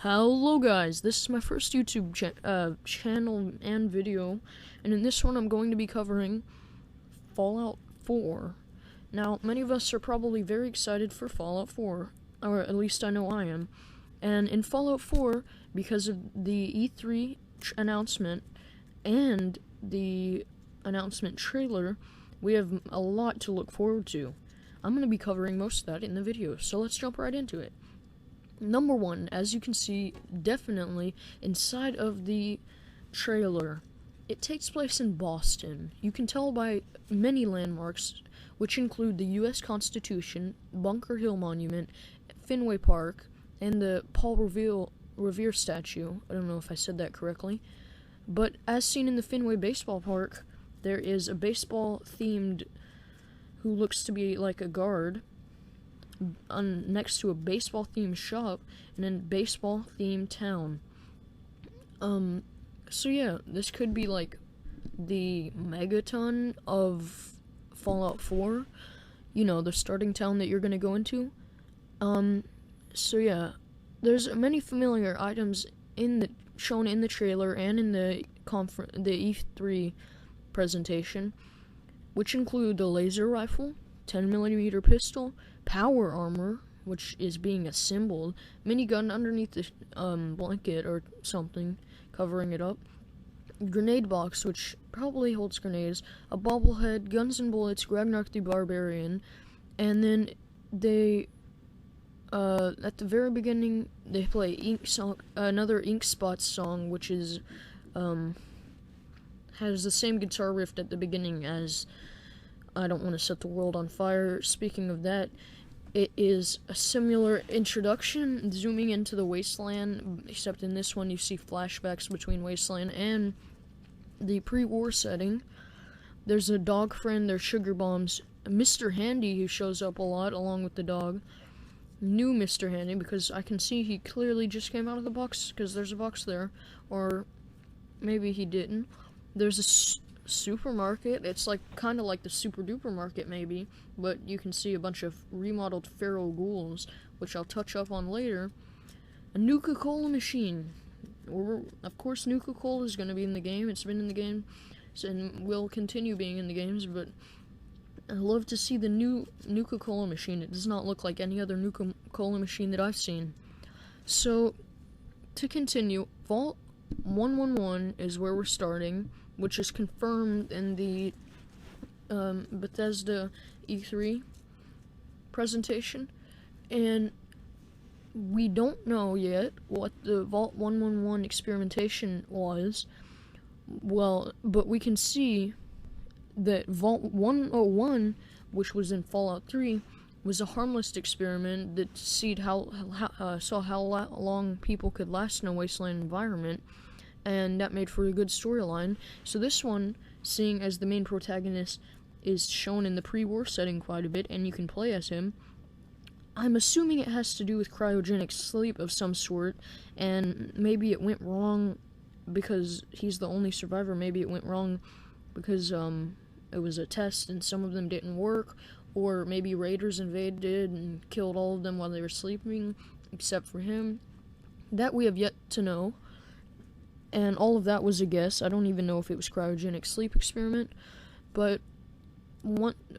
Hello guys, this is my first YouTube channel and video, and in this one I'm going to be covering Fallout 4. Now, many of us are probably very excited for Fallout 4, or at least I know I am. And in Fallout 4, because of the E3 announcement and the announcement trailer, we have a lot to look forward to. I'm going to be covering most of that in the video, so let's jump right into it. Number one, as you can see, definitely inside of the trailer, it takes place in Boston. You can tell by many landmarks, which include the U.S. Constitution, Bunker Hill Monument, Fenway Park, and the Paul Revere statue. I don't know if I said that correctly. But as seen in the Fenway Baseball Park, there is a baseball-themed who looks to be like a guard next to a baseball-themed shop in a baseball-themed town. So yeah, this could be like the megaton of Fallout 4. You know, the starting town that you're gonna go into. So yeah, there's many familiar items shown in the trailer and in the E3 presentation, which include the laser rifle, 10mm pistol, power armor, which is being assembled, minigun underneath the blanket or something covering it up, grenade box, which probably holds grenades, a bobblehead, guns and bullets, Ragnar the Barbarian, and then they at the very beginning they play another Ink Spots song, which is has the same guitar riff at the beginning as I Don't Want to Set the World on Fire. Speaking of that, it is a similar introduction, zooming into the wasteland, except in this one you see flashbacks between wasteland and the pre-war setting. There's a dog friend, there's sugar bombs, Mr. Handy, who shows up a lot along with the dog. New Mr. Handy, because I can see he clearly just came out of the box, because there's a box there, or maybe he didn't. There's a supermarket. It's like kind of like the Super Duper Market maybe, but you can see a bunch of remodeled feral ghouls, which I'll touch up on later. A Nuka-Cola machine. Of course, Nuka-Cola is going to be in the game. It's been in the game and will continue being in the games, but I love to see the new Nuka-Cola machine. It does not look like any other Nuka-Cola machine that I've seen. So, to continue, Vault 111 is where we're starting, which is confirmed in the Bethesda E3 presentation, and we don't know yet what the Vault 111 experimentation was. Well, but we can see that Vault 101, which was in Fallout 3, was a harmless experiment that saw how long people could last in a wasteland environment, and that made for a good storyline. So this one, seeing as the main protagonist is shown in the pre-war setting quite a bit, and you can play as him, I'm assuming it has to do with cryogenic sleep of some sort, and maybe it went wrong because he's the only survivor. Maybe it went wrong because it was a test and some of them didn't work, or maybe raiders invaded and killed all of them while they were sleeping, except for him. That we have yet to know. And all of that was a guess. I don't even know if it was cryogenic sleep experiment, but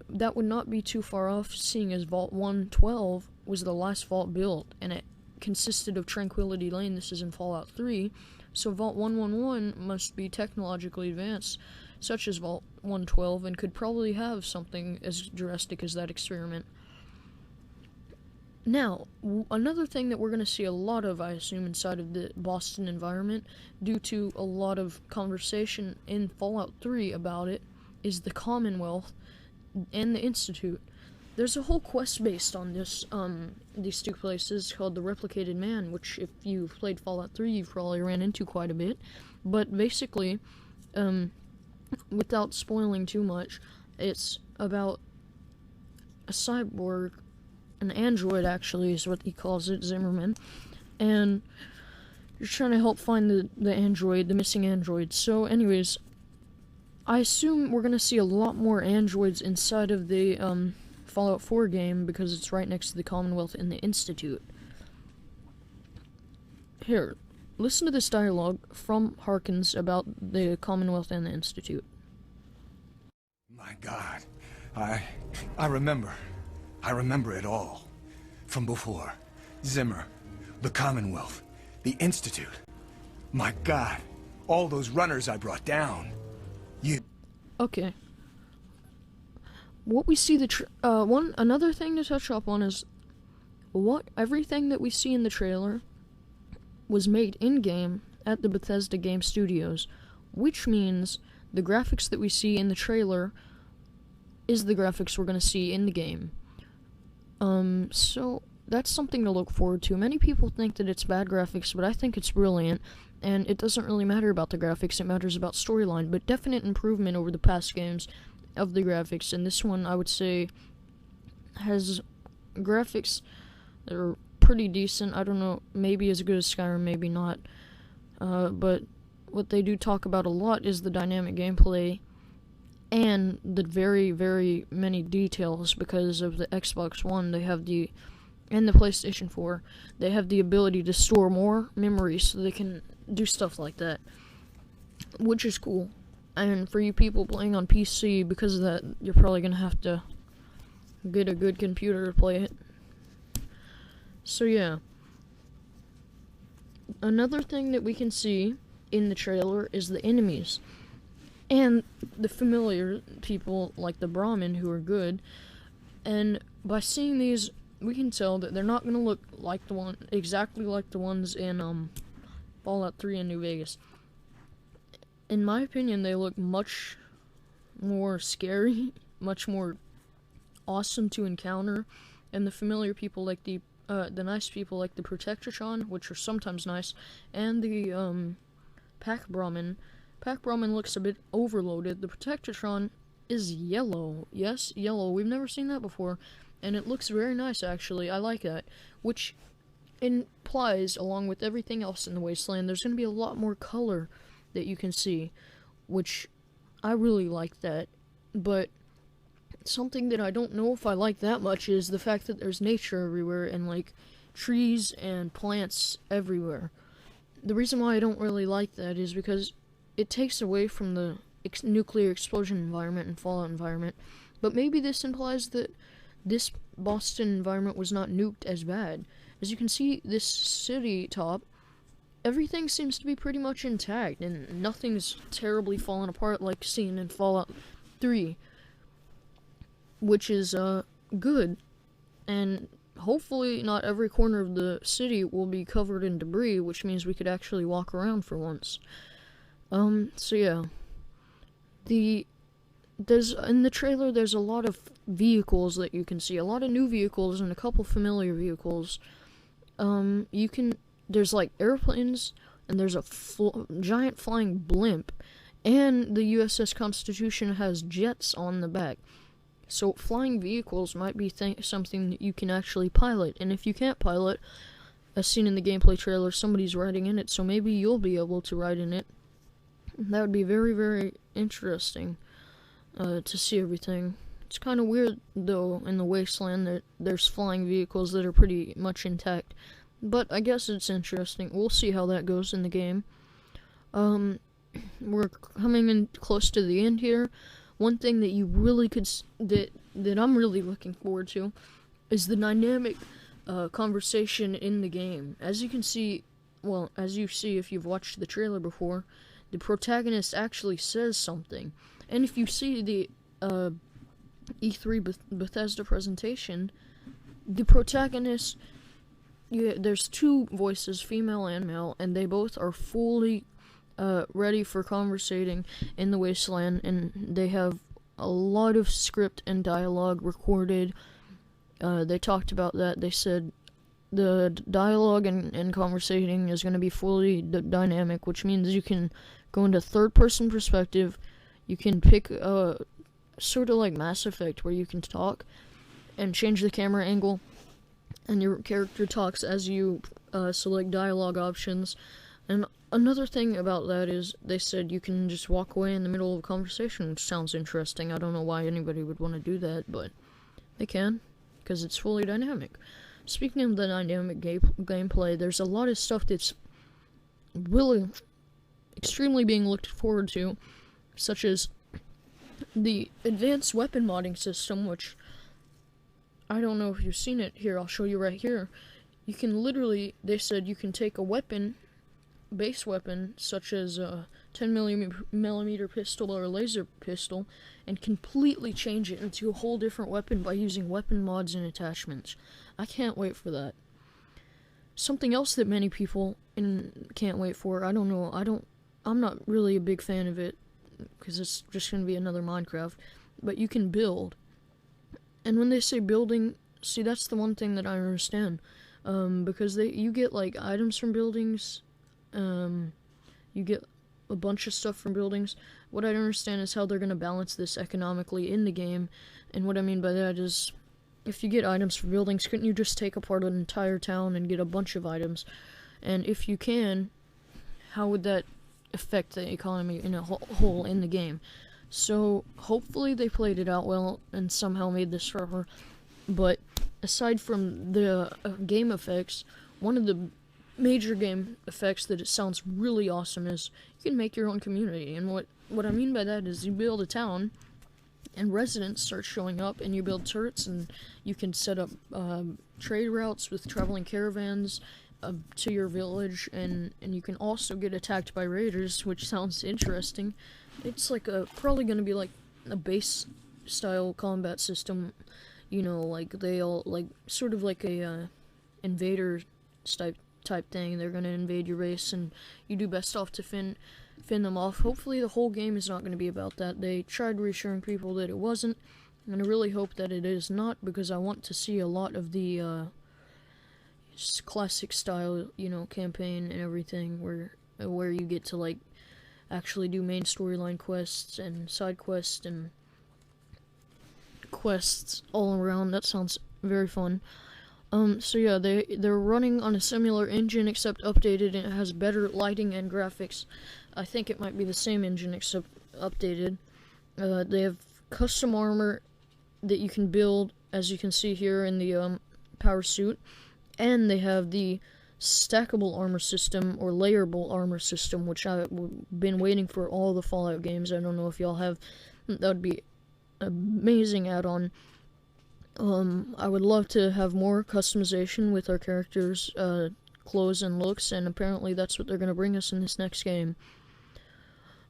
that would not be too far off, seeing as Vault 112 was the last vault built, and it consisted of Tranquility Lane. This is in Fallout 3, so Vault 111 must be technologically advanced, such as Vault 112, and could probably have something as drastic as that experiment. Now, another thing that we're going to see a lot of, I assume, inside of the Boston environment, due to a lot of conversation in Fallout 3 about it, is the Commonwealth and the Institute. There's a whole quest based on these two places called the Replicated Man, which if you've played Fallout 3, you've probably ran into quite a bit. But basically, without spoiling too much, it's about a cyborg, an android actually is what he calls it, Zimmerman, and you're trying to help find the missing android. So anyways, I assume we're gonna see a lot more androids inside of the Fallout 4 game, because it's right next to the Commonwealth and the Institute. Here, listen to this dialogue from Harkins about the Commonwealth and the Institute. My God, I remember. I remember it all. From before. Zimmer, the Commonwealth, the Institute. My God, all those runners I brought down. Okay. What we see another thing to touch up on is everything that we see in the trailer was made in-game at the Bethesda game studios, which means the graphics that we see in the trailer is the graphics we're going to see in the game. So that's something to look forward to. Many people think that it's bad graphics, but I think it's brilliant, and it doesn't really matter about the graphics, it matters about storyline, but definite improvement over the past games of the graphics, and this one, I would say, has graphics that are pretty decent. I don't know, maybe as good as Skyrim, maybe not, but what they do talk about a lot is the dynamic gameplay and the very, very many details. Because of the Xbox One, and the PlayStation 4, they have the ability to store more memory, so they can do stuff like that, which is cool. And for you people playing on PC, because of that, you're probably gonna have to get a good computer to play it. So yeah. Another thing that we can see in the trailer is the enemies. And the familiar people, like the Brahmin, who are good. And by seeing these, we can tell that they're not going to look like exactly like the ones in Fallout 3 in New Vegas. In my opinion, they look much more scary, much more awesome to encounter. And the familiar people, like the nice people, like the Protectratron, which are sometimes nice, and the Pack Brahmin. Pack Brahmin looks a bit overloaded. The Protectratron is yellow. Yes, yellow. We've never seen that before. And it looks very nice, actually. I like that. Which implies, along with everything else in the Wasteland, there's going to be a lot more color that you can see. Which, I really like that. But something that I don't know if I like that much is the fact that there's nature everywhere. And, like, trees and plants everywhere. The reason why I don't really like that is because it takes away from the nuclear explosion environment and Fallout environment. But maybe this implies that this Boston environment was not nuked as bad. As you can see, this city top, everything seems to be pretty much intact, and nothing's terribly fallen apart like seen in Fallout 3. Which is, good. And hopefully not every corner of the city will be covered in debris, which means we could actually walk around for once. So yeah. In the trailer, there's a lot of vehicles that you can see. A lot of new vehicles and a couple familiar vehicles. There's like airplanes, and there's a giant flying blimp, and the USS Constitution has jets on the back. So flying vehicles might be something that you can actually pilot, and if you can't pilot, as seen in the gameplay trailer, somebody's riding in it, so maybe you'll be able to ride in it. That would be very, very interesting to see everything. It's kind of weird, though, in the Wasteland that there's flying vehicles that are pretty much intact. But I guess it's interesting. We'll see how that goes in the game. We're coming in close to the end here. One thing that you really that I'm really looking forward to is the dynamic conversation in the game. As you can see, as you see if you've watched the trailer before, the protagonist actually says something. And if you see the E3 Bethesda presentation, the protagonist, there's two voices, female and male, and they both are fully ready for conversating in the Wasteland, and they have a lot of script and dialogue recorded. They talked about that. They said the dialogue and conversating is going to be fully dynamic, which means you can go into third-person perspective. You can pick sort of like Mass Effect, where you can talk and change the camera angle, and your character talks as you select dialogue options. And another thing about that is they said you can just walk away in the middle of a conversation, which sounds interesting. I don't know why anybody would want to do that, but they can, because it's fully dynamic. Speaking of the dynamic gameplay, there's a lot of stuff that's really extremely being looked forward to, such as the advanced weapon modding system, which I don't know if you've seen it. Here, I'll show you right here. You can literally, they said you can take a weapon, base weapon, such as a 10mm pistol or a laser pistol, and completely change it into a whole different weapon by using weapon mods and attachments. I can't wait for that. Something else that many people can't wait for, I don't know, I'm not really a big fan of it, because it's just going to be another Minecraft, but you can build. And when they say building, see, that's the one thing that I understand, because you get, like, items from buildings, you get a bunch of stuff from buildings. What I don't understand is how they're going to balance this economically in the game, and what I mean by that is, if you get items from buildings, couldn't you just take apart an entire town and get a bunch of items? And if you can, how would that affect the economy in a whole in the game? So hopefully they played it out well and somehow made this forever. But aside from the game effects, one of the major game effects that it sounds really awesome is you can make your own community. And what I mean by that is you build a town and residents start showing up, and you build turrets, and you can set up trade routes with traveling caravans to your village, and you can also get attacked by raiders, which sounds interesting. It's like probably going to be like a base style combat system, you know, like they all, like, sort of like a invader type thing. They're going to invade your base, and you do best off to fin them off. Hopefully the whole game is not going to be about that. They tried reassuring people that it wasn't, and I really hope that it is not, because I want to see a lot of the classic style, you know, campaign and everything, where you get to, like, actually do main storyline quests and side quests and quests all around. That sounds very fun. So yeah, they're running on a similar engine except updated, and it has better lighting and graphics. I think it might be the same engine except updated. They have custom armor that you can build, as you can see here in the power suit, and they have the stackable armor system, or layerable armor system, which I've been waiting for all the Fallout games. I don't know if y'all have. That would be an amazing add-on. I would love to have more customization with our characters' clothes and looks, and apparently that's what they're going to bring us in this next game.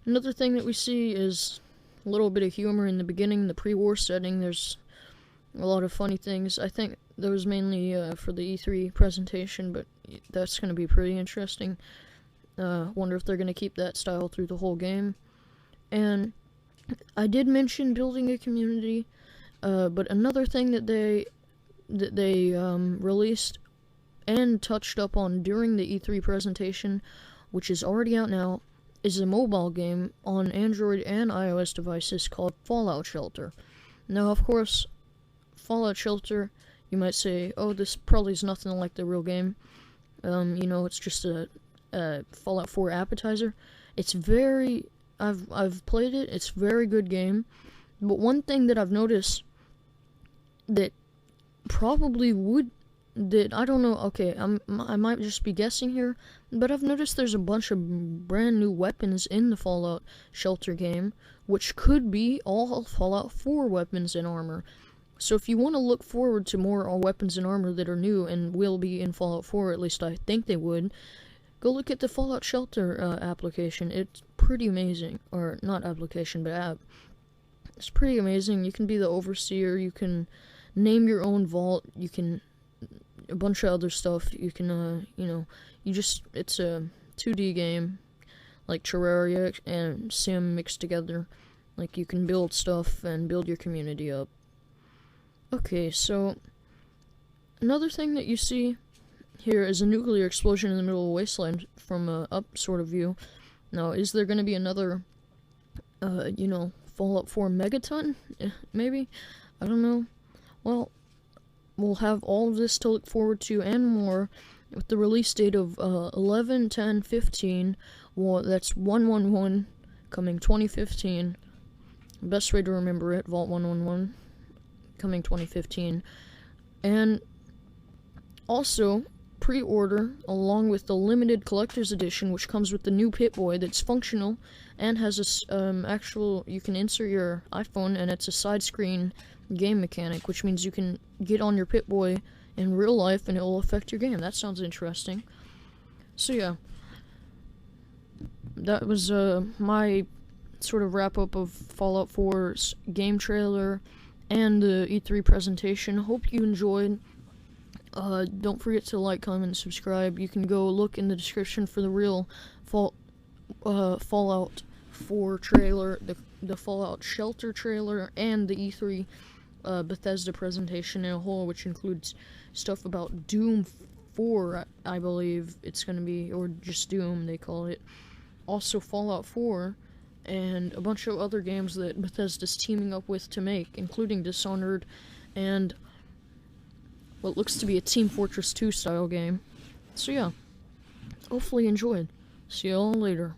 Another thing that we see is a little bit of humor in the beginning, the pre-war setting. There's a lot of funny things. I think that was mainly for the E3 presentation, but that's going to be pretty interesting. Wonder if they're going to keep that style through the whole game. And I did mention building a community, but another thing that they released and touched up on during the E3 presentation, which is already out now, is a mobile game on Android and iOS devices called Fallout Shelter. Now, of course, Fallout Shelter, you might say, oh, this probably is nothing like the real game. You know, it's just a Fallout 4 appetizer. It's very... I've played it. It's a very good game. But one thing that I've noticed that probably would... that I don't know, okay, I might just be guessing here, but I've noticed there's a bunch of brand new weapons in the Fallout Shelter game, which could be all Fallout 4 weapons and armor. So if you want to look forward to more weapons and armor that are new and will be in Fallout 4, at least I think they would, go look at the Fallout Shelter application. It's pretty amazing. Or, not application, but app. It's pretty amazing. You can be the overseer, you can name your own vault, you can... a bunch of other stuff. You can, you know, it's a 2D game, like Terraria and Sim mixed together. Like, you can build stuff and build your community up. Okay, so, another thing that you see here is a nuclear explosion in the middle of a wasteland from a up sort of view. Now, is there going to be another, you know, Fallout 4 megaton? Maybe? I don't know. Well, we'll have all of this to look forward to and more with the release date of 11/10/15. Well, that's 111 coming 2015. Best way to remember it, Vault 111 coming 2015. And also, pre-order, along with the limited collector's edition, which comes with the new Pip-Boy that's functional and has a actual, you can insert your iPhone and it's a side screen game mechanic, which means you can get on your Pip-Boy in real life and it will affect your game. That sounds interesting. So yeah, that was my sort of wrap-up of Fallout 4's game trailer and the E3 presentation. Hope you enjoyed. Don't forget to like, comment, and subscribe. You can go look in the description for the real Fallout 4 trailer, the Fallout Shelter trailer, and the E3 Bethesda presentation in a whole, which includes stuff about Doom 4, I believe it's going to be, or just Doom, they call it. Also Fallout 4, and a bunch of other games that Bethesda's teaming up with to make, including Dishonored, and what looks to be a Team Fortress 2 style game. So yeah, hopefully you enjoyed. See y'all later.